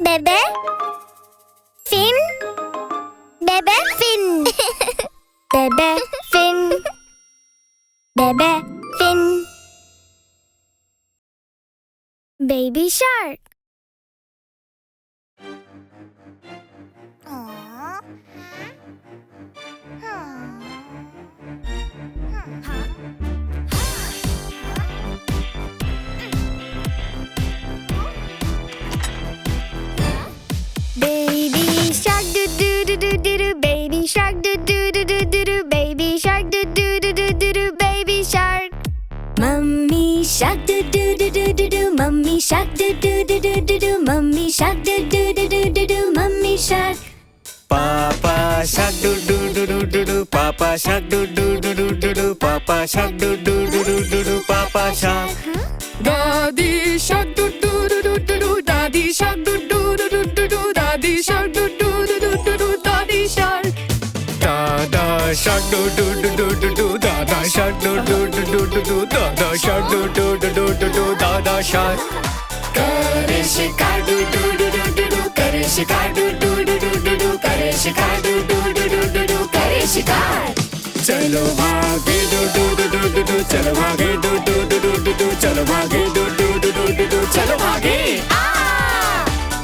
बेबे फिन बेबे फिन बेबे फिन बेबे फिन baby shark Baby shark do do do do do do baby shark do do do do do do baby shark do do do do do do baby shark Mummy shark do do do do do do mummy shark do do do do do do mummy shark do do do do do do mummy shark Papa shark do do do do do do Papa shark do do do do do do Papa shark do do do do do do Papa shark Daddy shark do do do do do do Daddy shark do do do do do do Daddy shark do do do do do do Daddy shark Dada shark do do do do do do Dada shark do do do do do do Dada shark do do do do do do Dada shark Kare shikar do do do do do do Kare shikar do do do do do do Kare shikar do do do do do do Kare shikar चलो भागे do do do do do do चलो भागे do do do do do do चलो भागे do do do do do do चलो भागे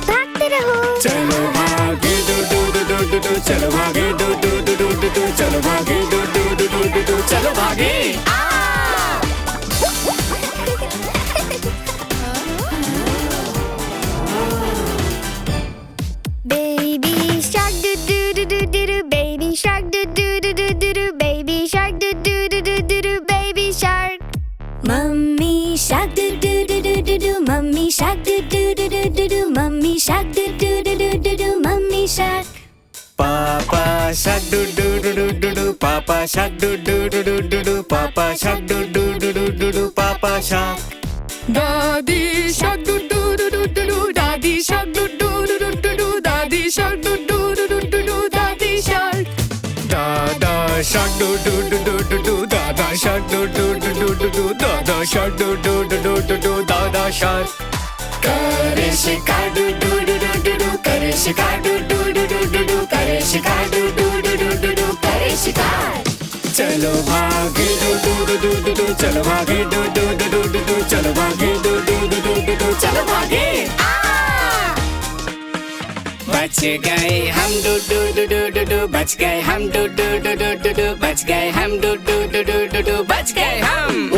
भागते रहो चलो भागे do do do do do do चलो भागे do do do do do do चलो भागे do do do do do do चलो भागे Baby shark do do do do do do baby shark do do do do do do baby shark do do do do do do baby shark Mummy shark do do do do do do mummy shark do do do do do do mummy shark do do do do do do mummy shark Papa shark do do do do do do Papa shark do do do do do do Papa shark do do do do do do Papa shark Daddy shark do do do do do do Daddy shark do do do do do do Daddy shark do do do do do do Daddy shark Dada shark do do do do do do Dada shark do do do do do do Dada shark do do do do do do Dada shark Kare shikar do do do do do do Kare shikar do do do do do do Kare shikar do do do do do do Kare shikar चलो भागे do do do do do do चलो भागे do do do do do do चलो भागे do do do do do do चलो भागे बच गए हम do do do do do do बच गए हम do do do do do do बच गए हम do do do do do do बच गए हम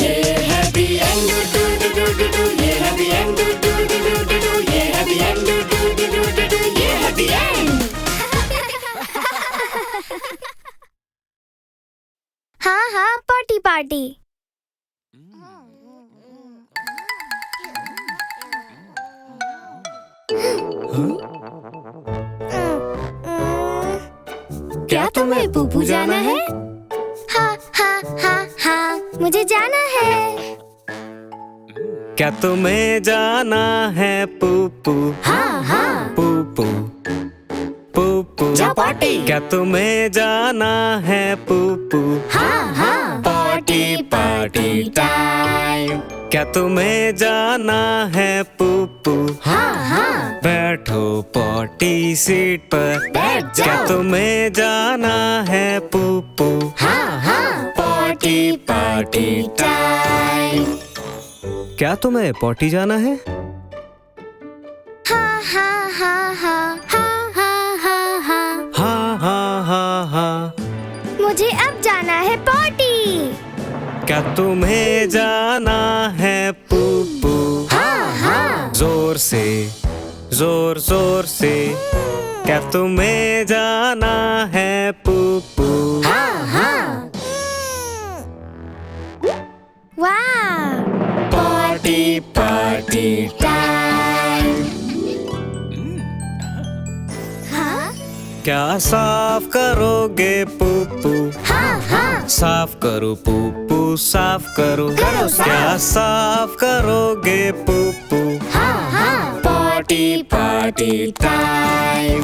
ये है the end do do do do do do ये है the end do do do do do do ये है the end do do do do do do ये है the end हाँ हाँ पार्टी पार्टी क्या तुम्हें पुपू जाना है हाँ हाँ हाँ हाँ मुझे जाना है क्या तुम्हें जाना है पुपू हाँ हाँ पुपू पुपू जा पार्टी क्या तुम्हें जाना है पुपू हाँ हाँ पार्टी पार्टी टाइम क्या तुम्हें जाना है पुपू हाँ हाँ बैठो पॉटी सीट पर बैठ क्या जाओ तुम्हें जाना है पुपू हाँ हाँ पार्टी पार्टी टाइम क्या तुम्हें पॉटी जाना है हाँ हाँ हाँ हाँ हाँ हाँ हाँ हाँ हाँ हाँ हाँ हाँ मुझे अब जाना है पार्टी क्या तुम्हें जाना है पुपू हाँ हाँ जोर से जोर जोर से क्या तुम्हें जाना है पुपू हाँ हाँ वाह पार्टी पार्टी टाइम हाँ क्या साफ करोगे पुपू हाँ हाँ साफ करो पुपू साफ करो करो साफ। क्या साफ करोगे पुपू हाँ हाँ पार्टी पार्टी टाइम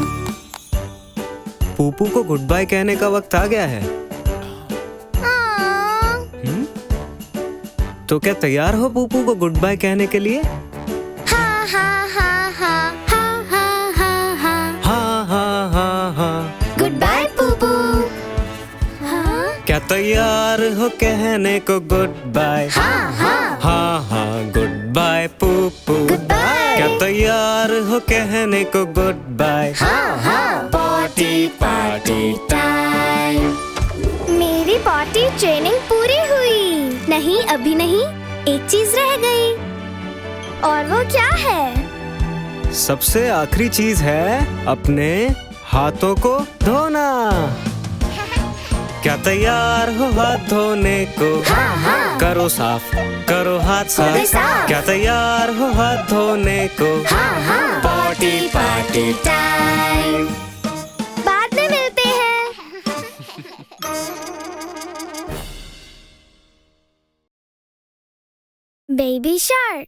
पुपू को गुड बाय कहने का वक्त आ गया है तो क्या तैयार हो पुपू को गुड बाय कहने के लिए हाँ हाँ हाँ हाँ हाँ कहने को गुड बाय? हाँ गुड बाय पुप्पू। क्या तैयार हो कहने को goodbye? Potty party time. मेरी पॉटी ट्रेनिंग पूरी हुई। नहीं, अभी नहीं, एक चीज रह गई। और वो क्या है? सबसे आखिरी चीज है अपने हाथों को धोना। क्या तैयार हो हाथ धोने को? करो साफ, करो हाथ साफ। क्या तैयार हो हाथ धोने को? Potty party time. बाद में मिलते हैं। Baby shark.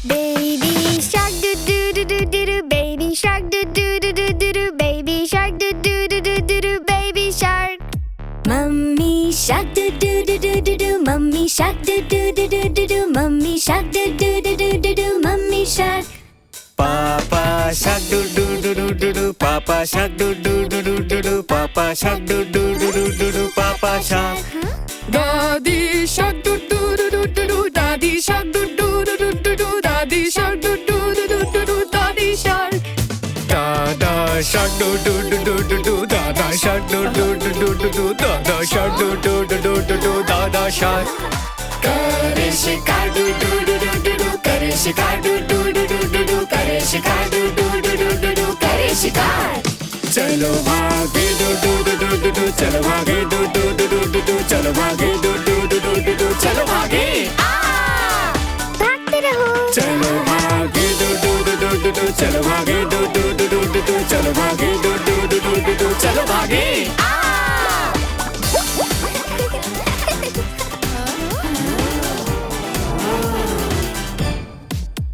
Baby shark do do do do do do. Baby shark do do do do do do. Baby shark do do do do do do. Baby shark. Mummy shark do do do do do do. Mummy shark do do do do do do. Mummy shark do do do do do do. Mummy shark. Papa shark do do do do do do. Papa shark do do do do do do. Papa shark do do do do do do. Papa shark. Daddy shark do do do do do do. Daddy shark do do do do do do. Daddy shark do do do do do do. Daddy shark. Dada shark do do do do do do. Dada shark do do do do do do. Dada shark do do do do do do. Dada shark. करे शिकार do do do do do do. करे शिकार do do do do do do. करे शिकार do do do do do do. करे शिकार. चलो भागे do do do do do do. चलो भागे do do do do do do. चलो भागे do do do do do do. चलो भागे. भागते रहो. चलो भागे do do do do do do. चलो भागे do do do do do do. चलो भागे do do do do do do. चलो भागे.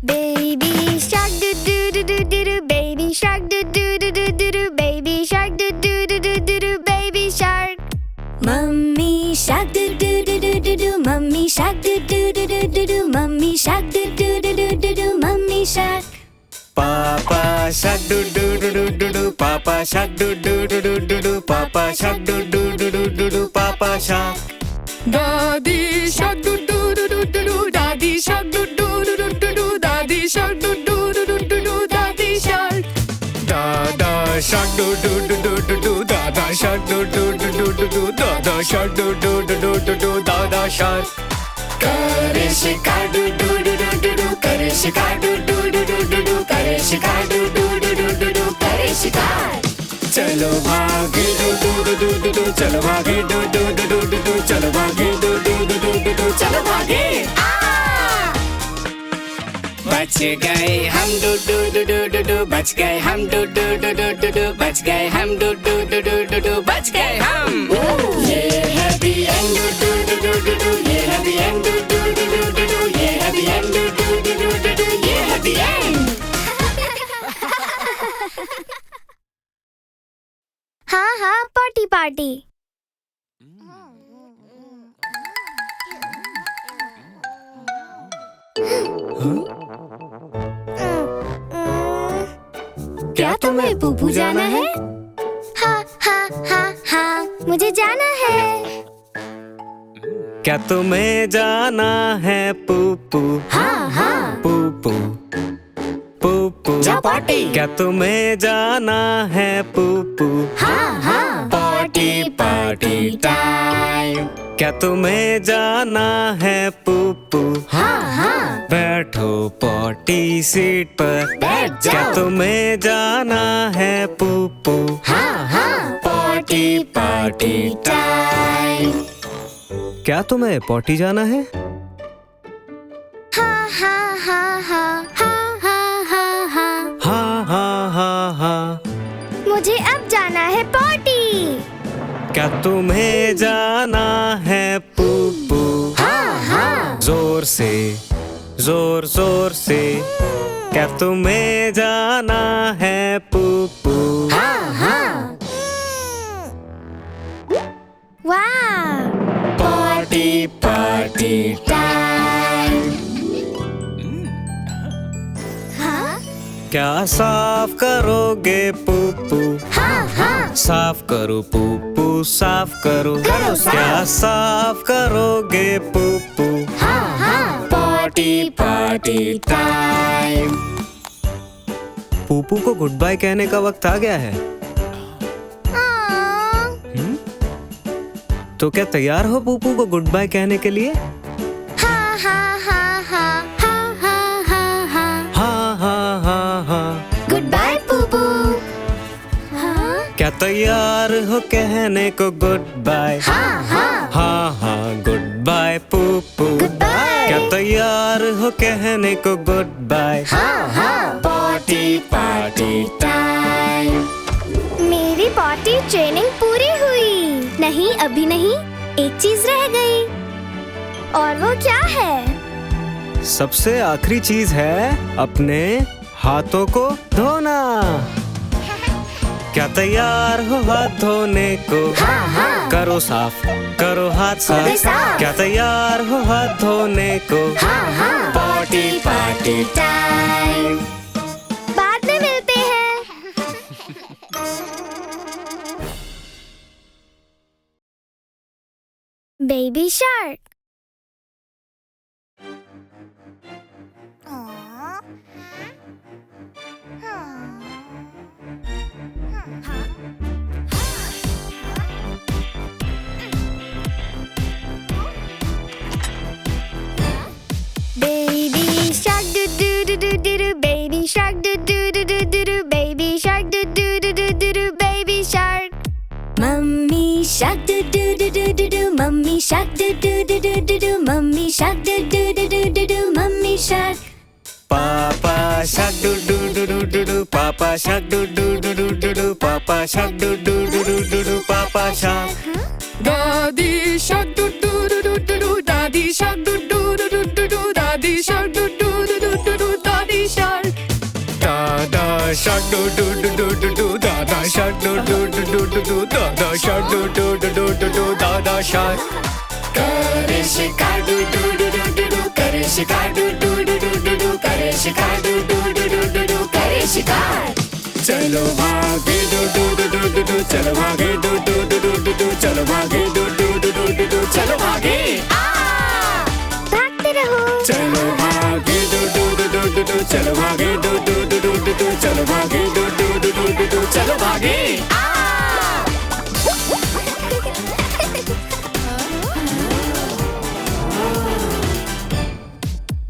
Baby shark do do do do do do. Baby shark do do do do do do. Baby shark do do do do do do. Baby shark. Mummy shark do do do do do do. Mummy shark do do do do do do. Mummy shark do do do do do do. Mummy shark. Papa shark do do do do do do. Papa shark do do do do do do. Papa shark do do do do do do. Papa shark. Daddy shark do do do do do do. Daddy shark do do do do do do. Daddy shark do do do do do do. Daddy shark. Dada shark do do do do do do. Dada shark do do do do do do. Dada shark do do do do do do. Dada shark. करे शिकार do do do do do do. करे शिकार do do do do do do. करे शिकार do do do do do do. करे शिकार. चलो भागे do do do do do do. चलो भागे do do do do do do. चलो भागे do do do do do do. चलो भागे. बच गए हम do do do do do do. बच गए हम do do do do do do. बच गए हम do do do do do do. बच गए हम. ये है the end do do do do do do. ये है the end do do do do do do. ये है the end do do do do do do. ये है the end. हाँ पार्टी पार्टी. क्या तुम्हें पुप्पू जाना है? हाँ मुझे जाना है. क्या तुम्हें जाना है पुप्पू? हाँ पुप्पू पुप्पू. जा पार्टी. क्या तुम्हें जाना है पुप्पू? हाँ पार्टी पार्टी टाइम. क्या तुम्हें जाना है पुप्पू? हाँ बैठो पॉटी सीट पर. बैठ जाओ. क्या तुम्हें जाना है पुप्पू? हाँ पार्टी पार्टी टाइम. क्या तुम्हें पॉटी जाना है? हाँ. मुझे अब जाना है पॉटी. क्या तुम्हें जाना है पुप्पू? हाँ जोर से जोर जोर से. क्या तुम्हें जाना है पुप्पू? हाँ वाह! Party party time. हाँ क्या साफ करोगे पुप्पू? हाँ हाँ। साफ करो पुप्पू, साफ करो। करो साफ। क्या साफ करोगे पुप्पू? हाँ हाँ। Party party time. पुप्पू को गुड बाय कहने का वक्त आ गया है। तो क्या तैयार हो पुप्पू को गुड बाय कहने के लिए? हाँ हाँ हाँ हाँ हाँ हाँ हाँ हाँ। हाँ हाँ हाँ हाँ। Goodbye पुप्पू। हाँ क्या तैयार हो कहने को गुड बाय? हाँ हाँ। हाँ हाँ गुड बाय पुप्पू। Goodbye। क्या तैयार हो कहने को गुड बाय? हाँ हाँ। Party party time. मेरी पॉटी ट्रेनिंग पूरी हुई। नहीं अभी नहीं, एक चीज रह गई। और वो क्या है? सबसे आखिरी चीज है अपने हाथों को धोना। क्या तैयार हो हाथ धोने को? हाँ हाँ। करो साफ, करो हाथ हो गए साफ। साफ। क्या तैयार हो हाथ धोने को? हाँ हाँ। Party party time. बाद में मिलते हैं। Baby shark. Baby shark do do do do do do. Baby shark do do do do do do. Baby shark do do do do do do. Baby shark. Mummy shark do do do do do do. Mummy shark do do do do do do. Mummy shark do do do do do do. Mummy shark. Papa shark do do do do do do. Papa shark do do do do do do. Papa shark do do do do do do. Papa shark. Daddy shark do do do do do do. Daddy shark do do do do do do. Daddy shark do do do do do do. Daddy shark. Dada shark do do do do do do. Dada shark do do do do do do. Dada shark do do do do do do. Dada shark. करे शिकार do do do do do do. करे शिकार do do do do do do. करे शिकार do do do do do do. करे शिकार. चलो भागे do do do do do do. चलो भागे do do do do do do. चलो भागे do do do do do do. चलो भागे. भागते रहो। चलो भागे do do do do do do. चलो भागे do do do do do do. चलो भागे do do do do do do. चलो भागे.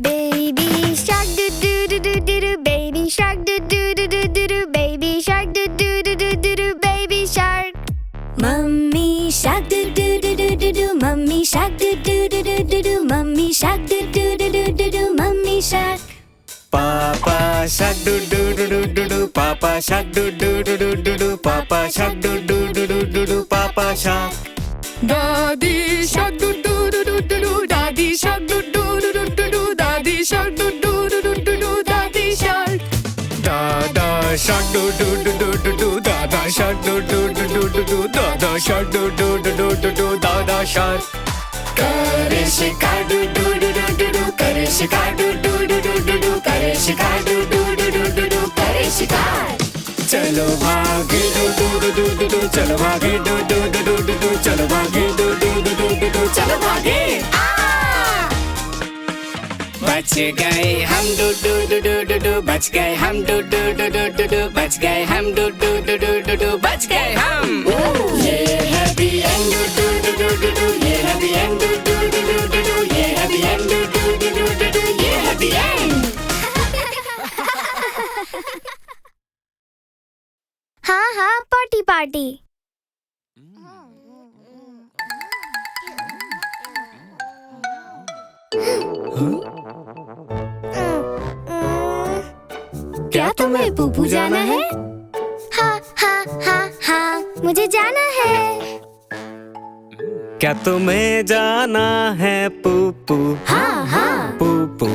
Baby shark do do do do do do. Baby shark do do do do do do. Baby shark do do do do do do. Baby shark. Mummy shark do do do do do do. Mummy shark do do do do do do. Mummy shark do do do do do do. Mummy shark. Papa shark do do do do do do. Papa shark do do do do do do. Papa shark do do do do do do. Papa shark. Daddy shark do do do do do do. Daddy shark do do do do do do. Daddy shark do do do do do do. Daddy shark. Dada shark do do do do do do. Dada shark do do do do do do. Dada shark do do do do do do. Dada shark. करे शिकार do do do do do do. करे शिकार do do do do do do. करे शिकार do do do do do do. करे शिकार. चलो भागे do do do do do do. चलो भागे do do do do do do. चलो भागे do do do do do do. चलो भागे. बच गए हम do do do do do do. बच गए हम do do do do do do. बच गए हम do do do do do do. बच गए हम. ये है the end do do do do do do. ये है the end do do do do do do. ये है the end do do do do do do. ये है the end. हाँ हाँ, पार्टी पार्टी। क्या तुम्हें पुप्पू जाना है? हाँ हाँ हाँ हाँ, मुझे जाना है। क्या तुम्हें जाना है पुप्पू? हाँ हाँ। पुप्पू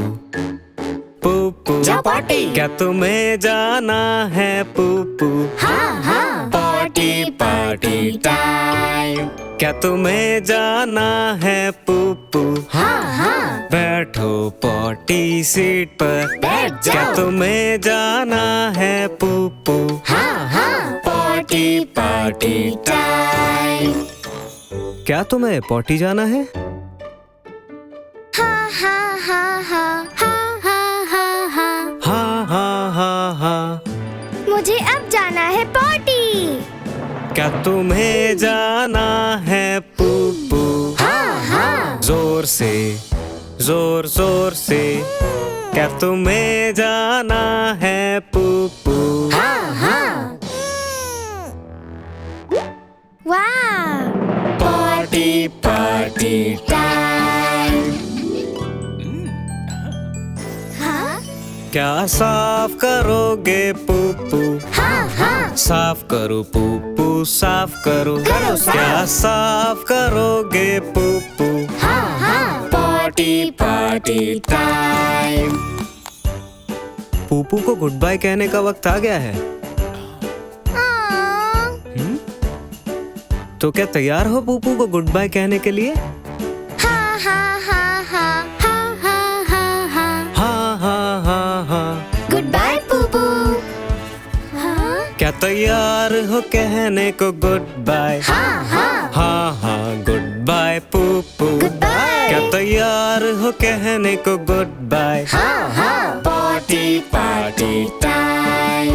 पुप्पू जाओ पार्टी। क्या तुम्हें जाना है पुप्पू? हाँ हाँ। Party party time. क्या तुम्हें जाना है पुप्पू? हाँ हाँ बैठो पॉटी सीट पर। बैठ जाओ। क्या तुम्हें जाना है पुप्पू? हाँ हाँ पॉटी पार्टी टाइम। क्या तुम्हें पॉटी जाना है? हाँ हाँ हाँ हाँ हाँ हाँ हाँ हाँ। हाँ हाँ हाँ हाँ। मुझे अब जाना है पॉटी। क्या तुम्हें जाना है पुप्पू? हाँ हाँ जोर से, जोर जोर से। क्या तुम्हें जाना है पुप्पू? हाँ हाँ। वाह पॉटी पार्टी। टाइम। हाँ क्या साफ करोगे पुप्पू? हाँ हाँ साफ करो पुप्पू, साफ करो। करो साफ। क्या साफ करोगे पुप्पू? हाँ हाँ पॉटी पार्टी टाइम। पुप्पू को गुड बाय कहने का वक्त आ गया है। तो क्या तैयार हो पुप्पू को गुड बाय कहने के लिए? हाँ हाँ हाँ हाँ हाँ हाँ हाँ हाँ। हाँ हाँ हाँ हाँ। Goodbye पुप्पू। हाँ क्या तैयार हो कहने को गुड बाय? हाँ हाँ हाँ हाँ गुड बाय पुप्पू। Goodbye। क्या तैयार हो कहने को गुड बाय? हाँ हाँ पॉटी पार्टी टाइम।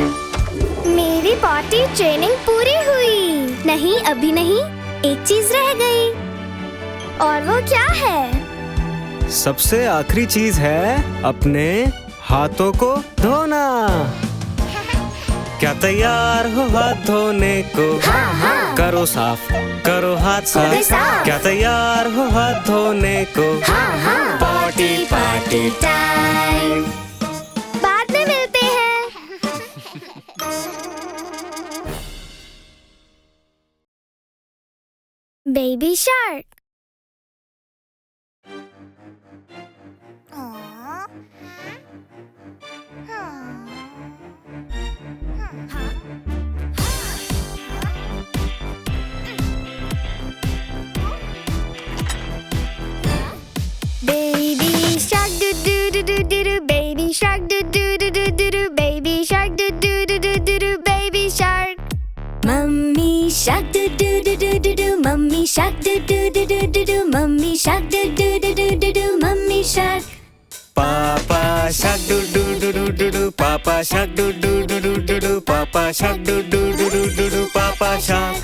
मेरी पॉटी ट्रेनिंग पूरी हुई। नहीं अभी नहीं, एक चीज रह गई। और वो क्या है? सबसे आखिरी चीज है अपने हाथों को धोना। क्या तैयार हो हाथ धोने को? हाँ हाँ करो साफ, करो हाथ हो गए साफ। साफ। क्या तैयार हो हाथ धोने को? हाँ हाँ पॉटी पार्टी टाइम। बाद में मिलते हैं। Baby shark. Baby shark do do do do do do. Baby shark do do do do do do. Baby shark do do do do do do. Baby shark. Mummy shark do do do do do do. Mummy shark do do do do do do. Mummy shark do do do do do do. Mummy shark. Papa shark do do do do do do. Papa shark do do do do do do. Papa shark do do do do do do. Papa shark.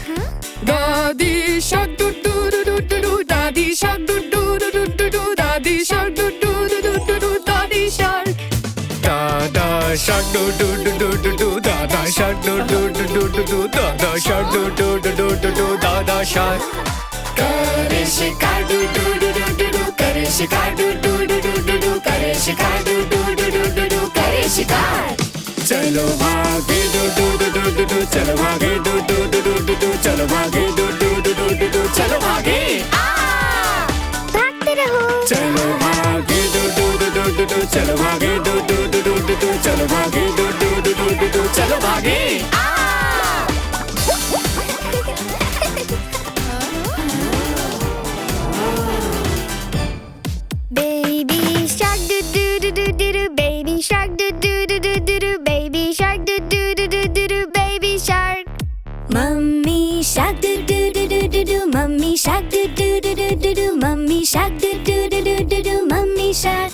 Daddy shark do do do do do do. Daddy shark do do do do do do. Daddy shark do do do do do do. Daddy shark. Dada shark do do do do do do. Dada shark do do do do do do. Dada shark do do do do do do. Dada shark. करे शिकार do do do do do do. करे शिकार do do do do do do. करे शिकार do do do do do do. करे शिकार. चलो भागे do do do do do do. चलो भागे do do do do do do. चलो भागे do do do do do do. चलो भागे. भागते रहो. चलो भागे do do do do do do. चलो भागे do do do do do do. चलो भागे do do do do do do. चलो भागे. Baby shark do do do do do do. Baby shark do do do do do do. Baby shark do do do do do do. Baby shark. Mummy shark do do do do do do. Mummy shark do do do do do do. Mummy shark do do do do do do. Mummy shark.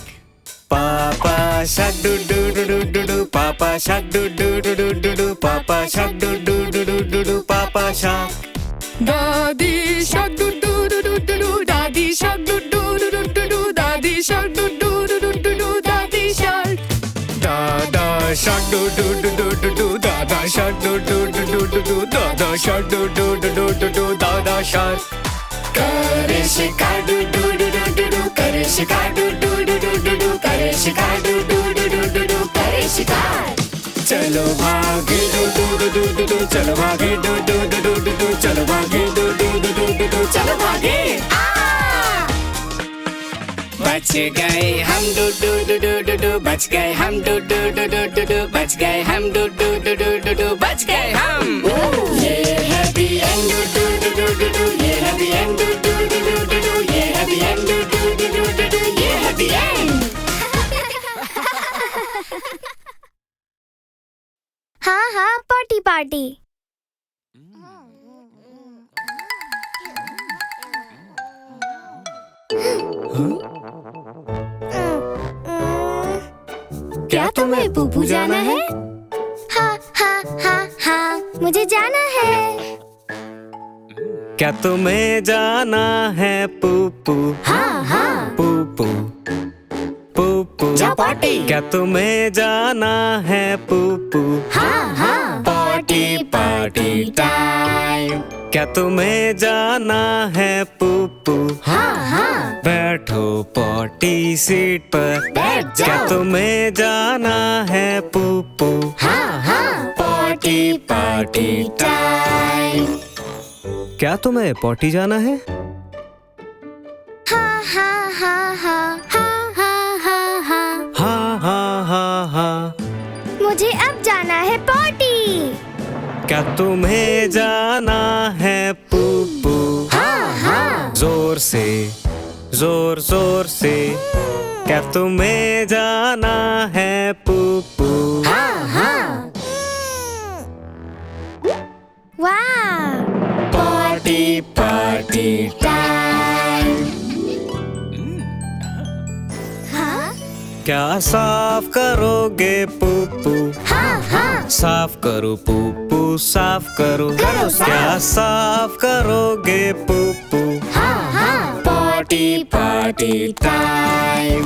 Papa shark do do do do do do. Papa shark do do do do do do. Papa shark do do do do do do. Papa shark. Daddy shark do do do do do do. Daddy shark do do do do do do. Daddy shark do do do do do do. Daddy shark. Dada shark do do do do do do. Dada shark do do do do do do. Dada shark do do do do do do. Dada shark. करे शिकार do do do do do do. करे शिकार do do do do do do. करे शिकार do do do do do do. करे शिकार. चलो भागे do do do do do do. चलो भागे do do do do do do. चलो भागे do do do do do do. चलो भागे. बच गए हम do do do do do do. बच गए हम do do do do do do. बच गए हम do do do do do do. बच गए हम. ये है the end. Do do do do do. ये है the end. हाँ हाँ, पॉटी पार्टी। क्या तुम्हें पुप्पू जाना है? हाँ हाँ हाँ हाँ, मुझे जाना है। क्या तुम्हें जाना है पुप्पू? हाँ हाँ, पुप्पू पुप्पू जाओ पार्टी। क्या तुम्हें जाना है पुप्पू? हाँ हाँ, पार्टी पार्टी टाइम। क्या तुम्हें जाना है पुप्पू? हाँ हाँ, बैठो पॉटी सीट पर। बैठ जाओ। क्या तुम्हें जाना है पुप्पू? हाँ हाँ, पॉटी पार्टी टाइम। क्या तुम्हें पॉटी जाना है? हाँ हाँ हाँ हाँ हाँ हाँ हाँ हाँ, हाँ हाँ हाँ हाँ। मुझे अब जाना है पॉटी। क्या तुम्हें जाना है पुप्पू? हाँ हाँ, जोर से, जोर जोर से। क्या तुम्हें जाना है पुप्पू? हाँ हाँ, वाह, पार्टी पार्टी टाइम। हाँ क्या साफ करोगे पुप्पू? हाँ हाँ, साफ करो पुप्पू, साफ करो। करो साफ। क्या साफ करोगे पुप्पू? हाँ हाँ, पार्टी पार्टी टाइम।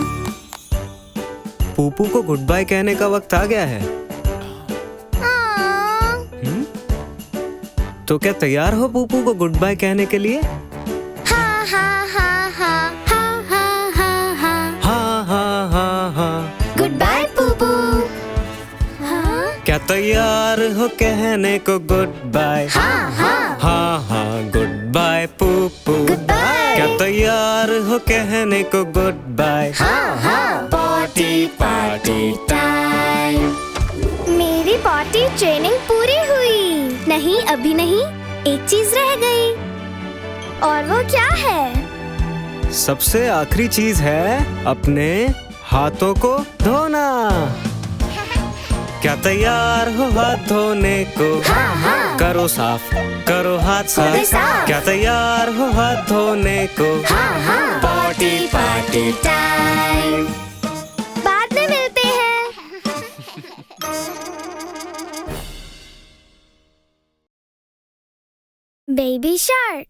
पुप्पू को गुड बाय कहने का वक्त आ गया है। तो क्या तैयार हो पुप्पू को गुड बाय कहने के लिए? हाँ हाँ हाँ हाँ हाँ हाँ हाँ हाँ, हाँ हाँ हाँ हाँ। Goodbye पुप्पू। हाँ क्या तैयार हो कहने को गुड बाय? हाँ हाँ, हाँ हाँ, गुड बाय पुप्पू। Goodbye। क्या तैयार हो कहने को गुड बाय? हाँ हाँ, पार्टी पार्टी टाइम। मेरी पॉटी ट्रेनिंग पूरी हुई। नहीं, अभी नहीं, एक चीज रह गई। और वो क्या है? सबसे आखिरी चीज है अपने हाथों को धोना। क्या तैयार हो हाथ धोने को? हाँ हाँ, करो साफ, करो हाथ हो गए साफ। साफ। क्या तैयार हो हाथ धोने को? हाँ हाँ, पार्टी पार्टी टाइम। बाद में मिलते हैं। Baby shark.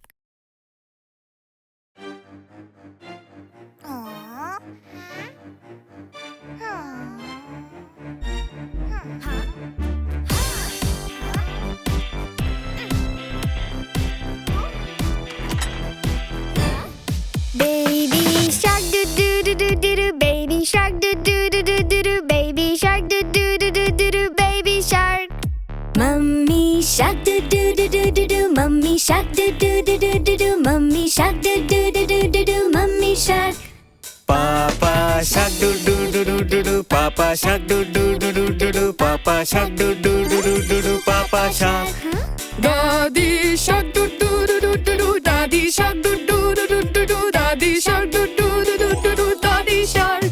Baby shark do do do do do do, baby shark do do do do do do, baby shark do do do do do do, baby shark. Mummy shark do do do do do do, mummy shark do do do do do do, mummy shark do do do do do do, mummy shark. Papa shark do do do do do do, Papa shark do do do do do do, Papa shark do do do do do do, Papa shark. Daddy shark do do do do do do, Daddy shark do do do do do do, Daddy shark do do do do do do, Daddy shark.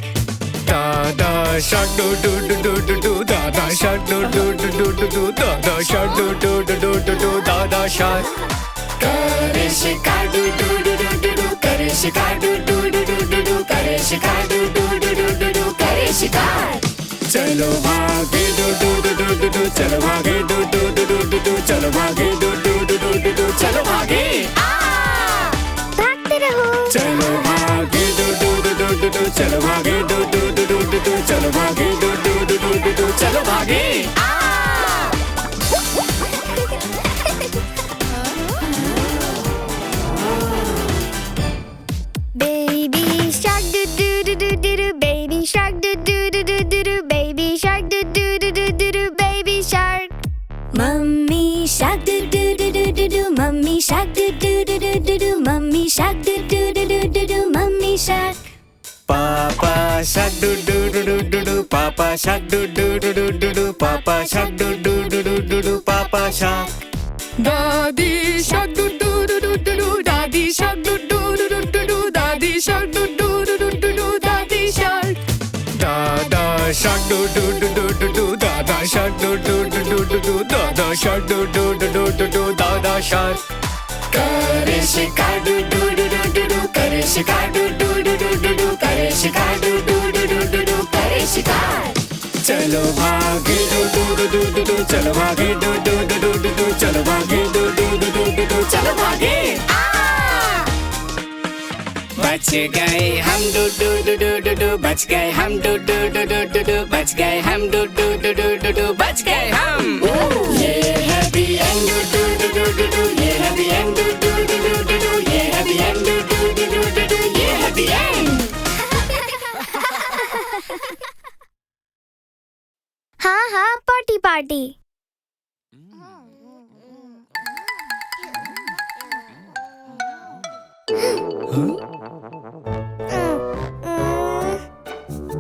Dada shark do do do do do do, Dada shark do do do do do do, Dada shark do do do do do do, Dada shark. करे शिकार do do do do do do, करे शिकार do do do do do do, करे शिकार do do do do do do, करे शिकार. चलो भागे do do do do do do, चलो भागे do do do do do do, चलो भागे do do do do do do, चलो भागे. भागते रहो। चलो भागे do do do do do do, चलो भागे do do do do do do, चलो भागे do do do do do do, चलो भागे. Baby shark do do do do do do, baby shark do do do do do do, baby shark do do do do do do, baby shark. Mummy shark do do do do do do, mummy shark do do do do do do, mummy shark do do do do do do, mummy shark. Papa shark do do do do do do, Papa shark do do do do do do, Papa shark do do do do do do, Papa shark. Daddy shark do do do do do do, Daddy shark do do do do do do, Daddy shark do do do do do do, Daddy shark. Dada shark do do do do do do da da shark do do do do do do da da shark do do do do do do da da shark करे शिकार do do do do do do करे शिकार do do do do do do करे शिकार do do do do do do करे शिकार चलो भागे do do do do do do चलो भागे do do do do do do चलो भागे do do do do do do चलो भागे बच गए हम do do do do do do बच गए हम do do do do do do बच गए हम do do do do do do बच गए हम ये है the end do do do do do do ये है the end do do do do do do ये है the end do do do do do do ये है the end हाँ हाँ पार्टी पार्टी।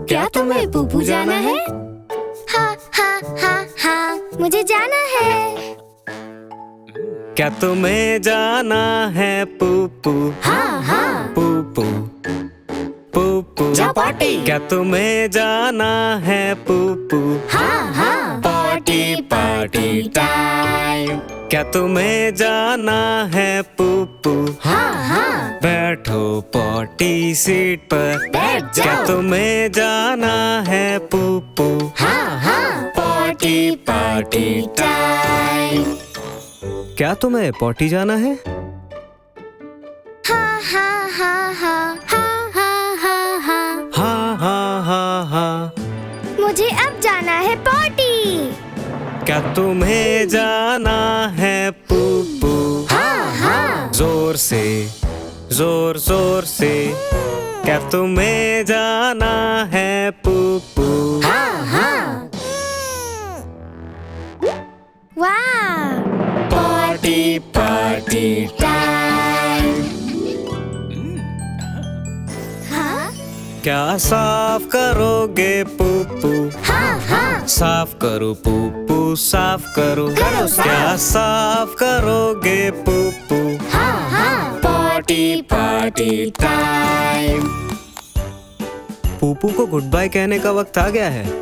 क्या तुम्हें पुपू जाना है? हाँ हाँ हाँ हाँ मुझे जाना है। क्या तुम्हें जाना है पुपू? हाँ हाँ पुपू पुपू जाओ पार्टी। क्या तुम्हें जाना है पुपू? हाँ हाँ पार्टी पार्टी टाइम क्या तुम्हें जाना है पुपू? हाँ हाँ बैठो पॉटी सीट पर बैठ जाओ। क्या तुम्हें जाना है पुपू? हाँ हाँ पॉटी पार्टी टाइम क्या तुम्हें पॉटी जाना है? हाँ हाँ हाँ हाँ हाँ हाँ हाँ हाँ हाँ हाँ हाँ हाँ मुझे अब जाना है पार्टी। क्या तुम्हें जाना है पुपू? हाँ हाँ जोर से जोर जोर से क्या तुम्हें जाना है पुपू? हाँ हाँ वाह पार्टी पार्टी टाइम। हाँ क्या साफ करोगे पुपू? हाँ हाँ साफ करो पुपू साफ करो करो साफ। क्या साफ करोगे पुपू? हाँ हाँ पार्टी पार्टी टाइम पुपू को गुड बाय कहने का वक्त आ गया है।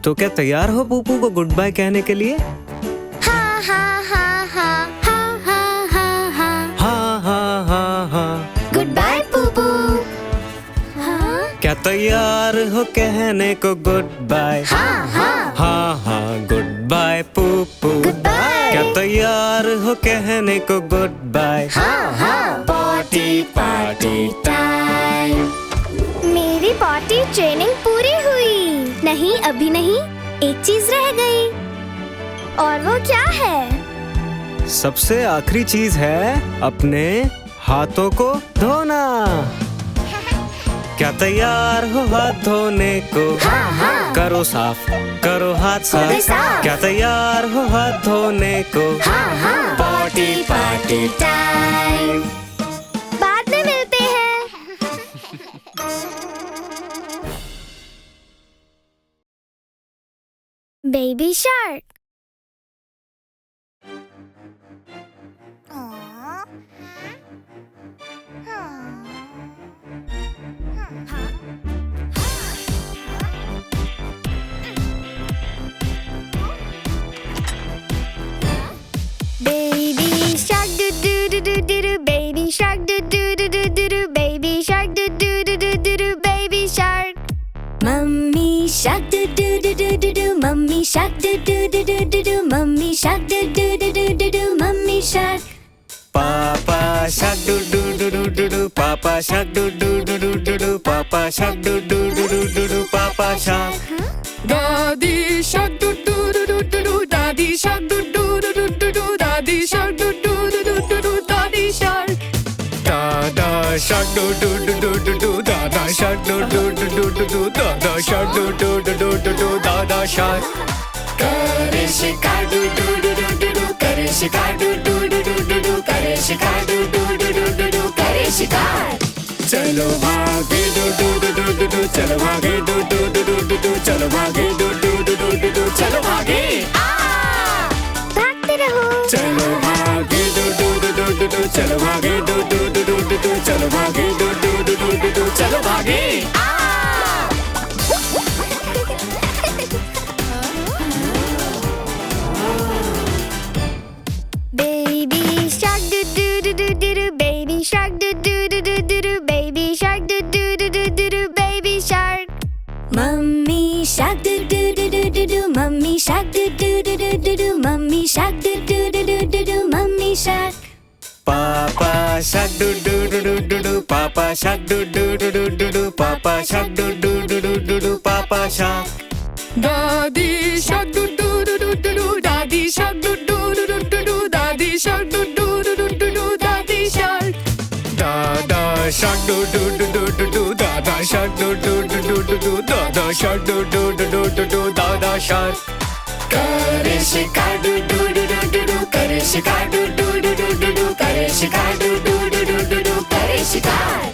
तो क्या तैयार हो पुपू को गुड बाय कहने के लिए? हाँ हाँ हाँ हाँ हाँ हाँ हाँ हाँ हाँ हाँ हाँ हाँ गुड बाय पुपू। हाँ क्या तैयार हो कहने को गुड बाय? हाँ हाँ हाँ हाँ गुड बाय पुपू Goodbye। क्या तैयार हो कहने को गुड बाय? हाँ हाँ पार्टी पार्टी टाइम मेरी पार्टी ट्रेनिंग पूरी हुई। नहीं अभी नहीं, एक चीज रह गई। और वो क्या है? सबसे आखिरी चीज है अपने हाथों को धोना। क्या तैयार हो हाथ धोने को? हाँ हाँ करो साफ करो हाथ हो गए साफ साफ। क्या तैयार हो हाथ धोने को? हाँ हाँ पार्टी पार्टी टाइम। बाद में मिलते हैं। Baby shark. Baby shark do do do do do do baby shark do do do do do do baby shark do do do do do do baby shark. Mummy shark do do do do do do mummy shark do do do do do do mummy shark do do do do do do mummy shark. Papa shark do do do do do do Papa shark do do do do do do Papa shark do do do do do do Papa shark Daddy shark do do do do do do Daddy shark do do do do do do Daddy shark do do do do do do Daddy shark Dada shark do do do do do do Dada shark do do do do do do Dada shark do do do do do do Dada shark करे शिकार do do do do do do करे शिकार do do do do do do करे शिकार do do do do do do करे शिकार चलो भागे do do do do do do चलो भागे do do do do do do चलो भागे do do do do do do चलो भागे भागते रहो। चलो भागे do do do do do do चलो भागे do do do do do do चलो भागे do do do do do चलो भागे भागे Baby shark do do do do do do. Baby shark do do do do do do. Baby shark do do do do do do. Baby shark. Mummy shark do do do do do do. Mummy shark do do do do do do. Mummy shark do do do do do do. Mummy shark. Papa shark do do do do do do. Papa shark do do do do do do. Papa shark do do do do do do. Papa shark. Daddy shark do do do do do do. Daddy shark do do do do do do. Daddy shark do do do do do do. Daddy shark. Dada shark do do do do do do. Dada shark do do do do do do. Dada shark do do do do do do. Dada shark. करे शिकार do do do do do do. करे शिकार do do do do do do. करे शिकार do do do do do do. करे शिकार.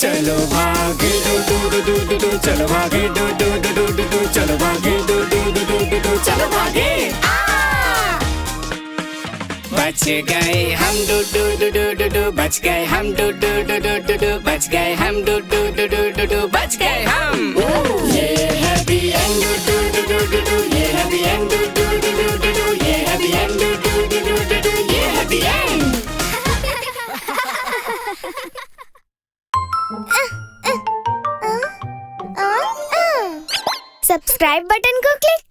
चलो भागे do do do do do do. चलो भागे do do do do do do. चलो भागे do do do do do do. चलो भागे बच गए हम do do do do do do. बच गए हम do do do do do do. बच गए हम do do do do do do. बच गए हम. ये है the end do do do do do do. ये है the end do do do do do do. ये है the end do do do do do do. ये है the end. सब्सक्राइब बटन को क्लिक